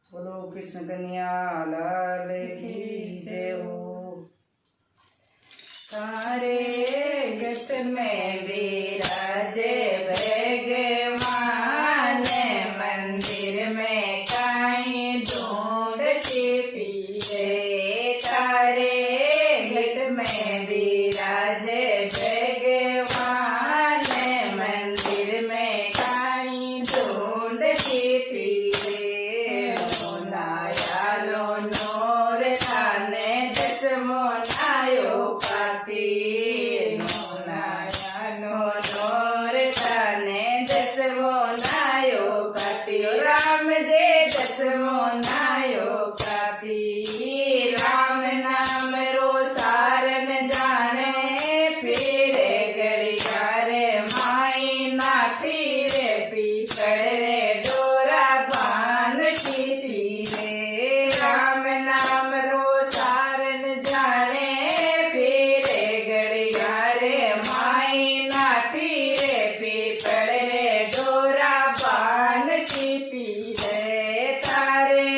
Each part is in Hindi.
बोलो कृष्ण कन्हैया लाल की जय हो। तारे गट में विराजे भगवान, मंदिर में काई ढूंढती फिरे। तारे गट में विराजे भगवान, मंदिर में काई ढूंढती फिरे। मोनायालो नोर थाने जसमो नायो पाती। मोनायालो नोर थाने जसमो नायो पाती। राम जे जसमो नायो पाती। राम नाम रो सारन जाने, फिरे घड़ियारे माई नाठी रे पीपड़ रे डोरा पान की पीरे। राम नाम रो सारन जाने, फिरे घड़ियारे माई नाठी रे पीपड़ रे डोरा पान की पीरे। तारे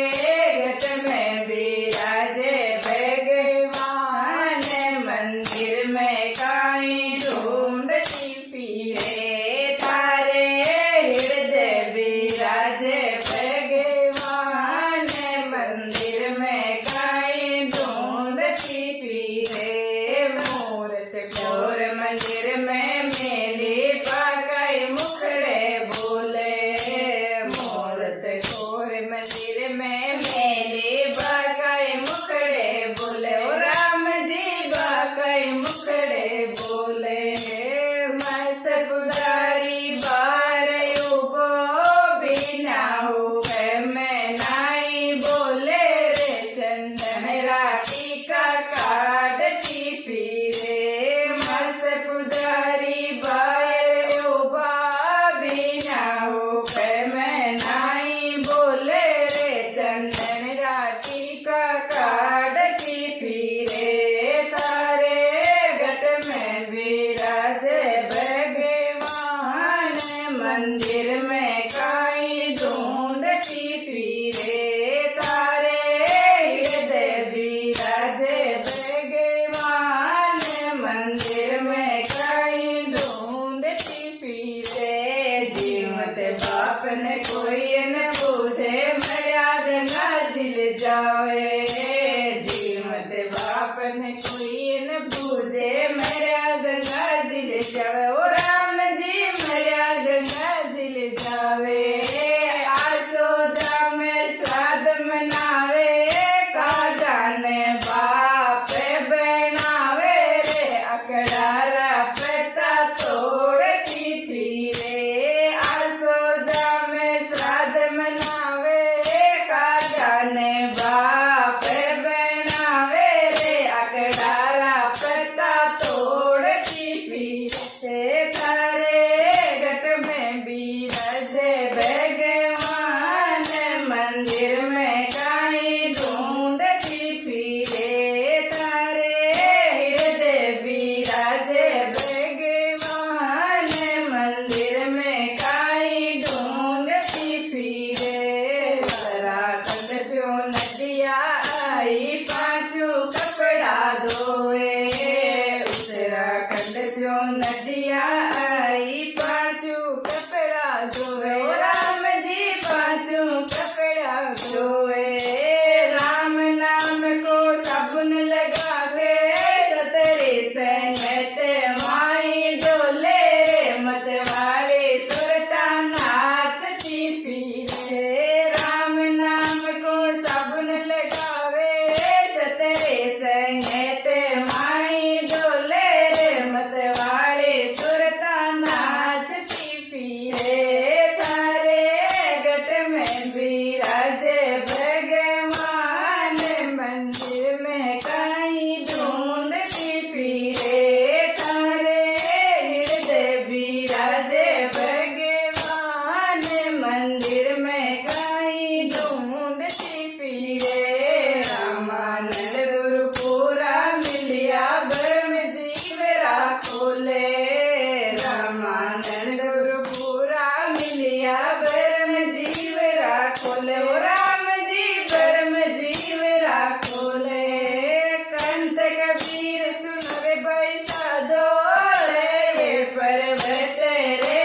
गट में विराजे भगवान, मंदिर में काई ढूंढती फिरे। तारे हृदय विराजे भगवान, मंदिर में काई ढूंढती फिरे। मूरत घोर मंदिर में मेली पाकाई मुखड़े बोले। मूरत घोर मंदिर में मेली बाकाई मुखड़े बोले। ओ राम जी बाकाई मुखड़े बोले। मस्त पुजारी बार युगो बिना हुए मैं नाई बोले रे। चंदन राठी का काटती फिरे। मस्त पुजारी बार युगो बिना हुए मैं नाई बोले रे। चंदन राठी का काटती फिरे। तारे गट में विराजे भगवान, मंदिर में काई ढूंढती फिरे। तारे हृदय विराजे भगवान, मंदिर में काई ढूंढती फिरे। जीवत बाप ने कोई न बूझे, मर्याद न जिल जावे। जीवत बाप ने कोई न बूझे, मर्याद न जिल जावे। ओ राम जी मर्याद न जिल जावे। आसो जामे श्राद्ध मनावे, का जाने बाप बनावे रे। अकड़ारा पता तोड़ती फिरे। आसो जामे श्राद्ध मनावे, का जाने बाप बनावे रे। अकड़ारा पता तोड़ती फिरे। तारे गट में विराजे भगवान, मंदिर में काई ढूंढती फिरे। तारे हृदय विराजे भगवान, मंदिर में काई ढूंढती फिरे। उत्तराखंड से नदिया आई पांचू कपड़ा धोए। उत्तराखंड से नदिया आई पांचू कपड़ा धोए। ओ राम जी पांचू कपड़ा धोए। राम नाम को साबुन लगावे, सतरे संगत माई डोले रे। मतवाले सुरता नाचती फिरे। राम नाम को साबुन लगावे, सतरे संगत माई डोले रे। मतवाले सुरता नाचती फिरे। तारे गट में विराजे भगवान, मंदिर में काई ढूंढती फिरे। तारे हृदय विराजे भगवान, मंदिर में काई ढूंढती फिरे। रामानंद गुरुपुरा मिलिया ब्रह्म जीव राखोले। रामानंद गुरुपुरा मिलिया ब्रह्म जीव राखोले। ओ राम जी परम जीव राखो ले। कंत कबीर सुनो रे भाई साधो रे, ये पर्वत रे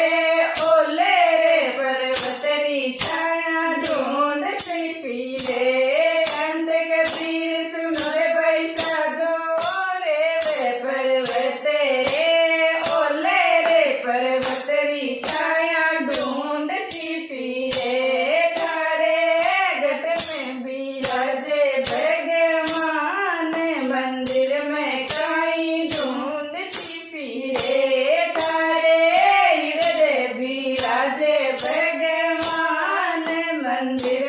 ओले रे, पर्वत री छाया ढूंढ छिपी रे। कंत कबीर सुनो रे भाई साधो रे, वे पर्वत रे ओले रे, पर्वत री छाया ढूंढ छिपी रे। तारे गट में बिराजे भगवान, मंदिर में काई ढूंढ छिपी रे। तारे हृदय बिराजे भगवान, मंदिर